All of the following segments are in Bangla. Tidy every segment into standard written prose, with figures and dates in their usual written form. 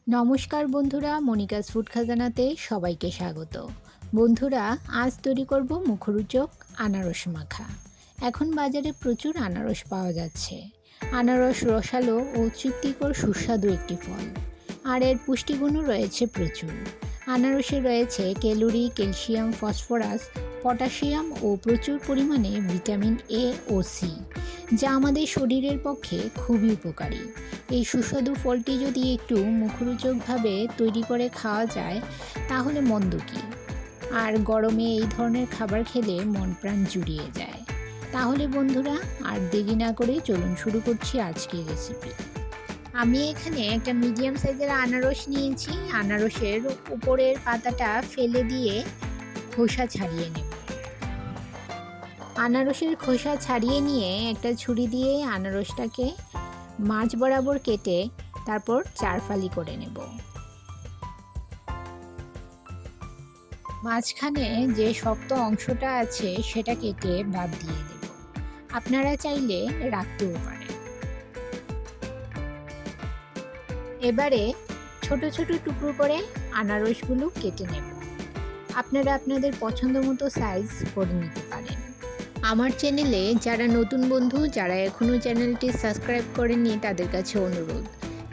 নমস্কার বন্ধুরা, মনিকাস ফুড খাজানাতে সবাইকে স্বাগত। বন্ধুরা, আজ তৈরি করব মুখরোচক আনারস মাখা। এখন বাজারে প্রচুর আনারস পাওয়া যাচ্ছে। আনারস রসালো ও তৃপ্তিকর সুস্বাদু একটি ফল, আর এর পুষ্টিগুণও রয়েছে প্রচুর। আনারসে রয়েছে ক্যালোরি, ক্যালসিয়াম, ফসফরাস, পটাশিয়াম ও প্রচুর পরিমাণে ভিটামিন এ ও সি, যা আমাদের শরীরের পক্ষে খুবই উপকারী। এই সুস্বাদু ফলটি যদি একটু মুখরোচকভাবে তৈরি করে খাওয়া যায় তাহলে মন্দ কী। আর গরমে এই ধরনের খাবার খেলে মন প্রাণ জুড়িয়ে যায়। তাহলে বন্ধুরা, আর দেরি না করে চলুন শুরু করছি আজকের রেসিপি। আমি এখানে একটা মিডিয়াম সাইজের আনারস নিয়েছি। আনারসের উপরের পাতাটা ফেলে দিয়ে খোসা ছাড়িয়ে নেব। আনারসের খোসা ছাড়িয়ে নিয়ে একটা ছুরি দিয়ে আনারসটাকে মাঝ বরাবর কেটে তারপর 4 ফালি করে নেব। মাঝখানে যে শক্ত অংশটা আছে সেটা কেটে বাদ দিয়ে দেব। আপনারা চাইলে রাখতেও পারেন। এবারে ছোট ছোট টুকরো করে আনারসগুলো কেটে নেব। আপনারা আপনাদের পছন্দ মতো সাইজ করে নিতে পারেন। আমার চ্যানেলে যারা নতুন বন্ধু, যারা এখনও চ্যানেলটি সাবস্ক্রাইব করেননি, তাদের কাছে অনুরোধ,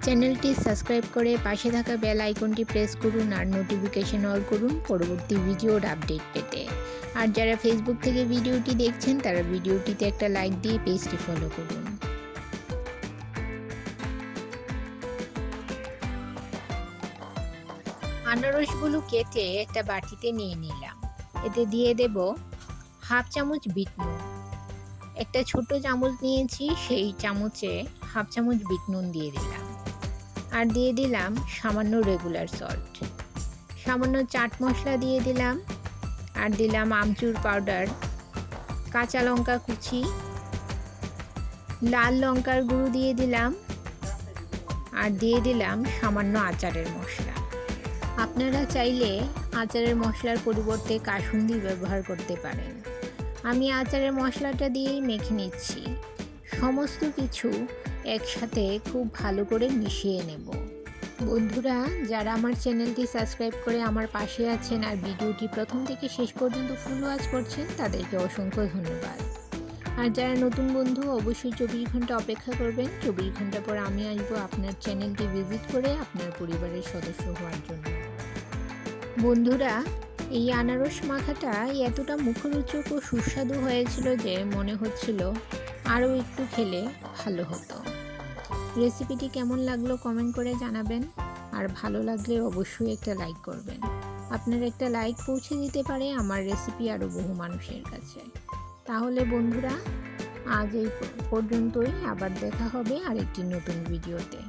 চ্যানেলটি সাবস্ক্রাইব করে পাশে থাকা বেল আইকনটি প্রেস করুন আর নোটিফিকেশন অল করুন পরবর্তী ভিডিওর আপডেট পেতে। আর যারা ফেসবুক থেকে ভিডিওটি দেখছেন তারা ভিডিওটিতে একটা লাইক দিয়ে পেজটি ফলো করুন। আনারসগুলো কেটে একটা বাটিতে নিয়ে নিলাম। এতে দিয়ে দেব হাফ চামচ বিট নুন। একটা ছোট চামচ নিয়েছি, সেই চামচে হাফ চামচ বিট নুন দিয়ে দিলাম। আর দিয়ে দিলাম সামান্য রেগুলার সল্ট, সামান্য চাট মশলা দিয়ে দিলাম। আর দিলাম আমচুর পাউডার, কাঁচা লঙ্কা কুচি, লাল লঙ্কার গুঁড়ো দিয়ে দিলাম। আর দিয়ে দিলাম সামান্য আচারের মশলা। আপনারা চাইলে আচারের মশলার পরিবর্তে কাসুন্দি ব্যবহার করতে পারেন। আমি আচারের মশলাটা দিয়েই মেখে নিচ্ছি। সমস্ত কিছু একসাথে খুব ভালো করে মিশিয়ে নেব। বন্ধুরা, যারা আমার চ্যানেলটি সাবস্ক্রাইব করে আমার পাশে আছেন আর ভিডিওটি প্রথম থেকে শেষ পর্যন্ত ফুল ওয়াচ করছেন, তাদেরকে অসংখ্য ধন্যবাদ। আর যারা নতুন বন্ধু, অবশ্যই 24 ঘন্টা অপেক্ষা করবেন। 24 ঘন্টা পর আমি আসবো আপনার চ্যানেলটি ভিজিট করে আপনার পরিবারের সদস্য হওয়ার জন্য। বন্ধুরা, এই আনারস মাখাটা এতটা মুখরোচক ও সুস্বাদু হয়েছিল যে মনে হচ্ছিল আরও একটু খেলে ভালো হতো। রেসিপিটি কেমন লাগলো কমেন্ট করে জানাবেন। আর ভালো লাগলে অবশ্যই একটা লাইক করবেন। আপনার একটা লাইক পৌঁছে দিতে পারে আমার রেসিপি আরও বহু মানুষের কাছে। তাহলে বন্ধুরা, আজ এই পর্যন্তই। আবার দেখা হবে আরেকটি নতুন ভিডিওতে।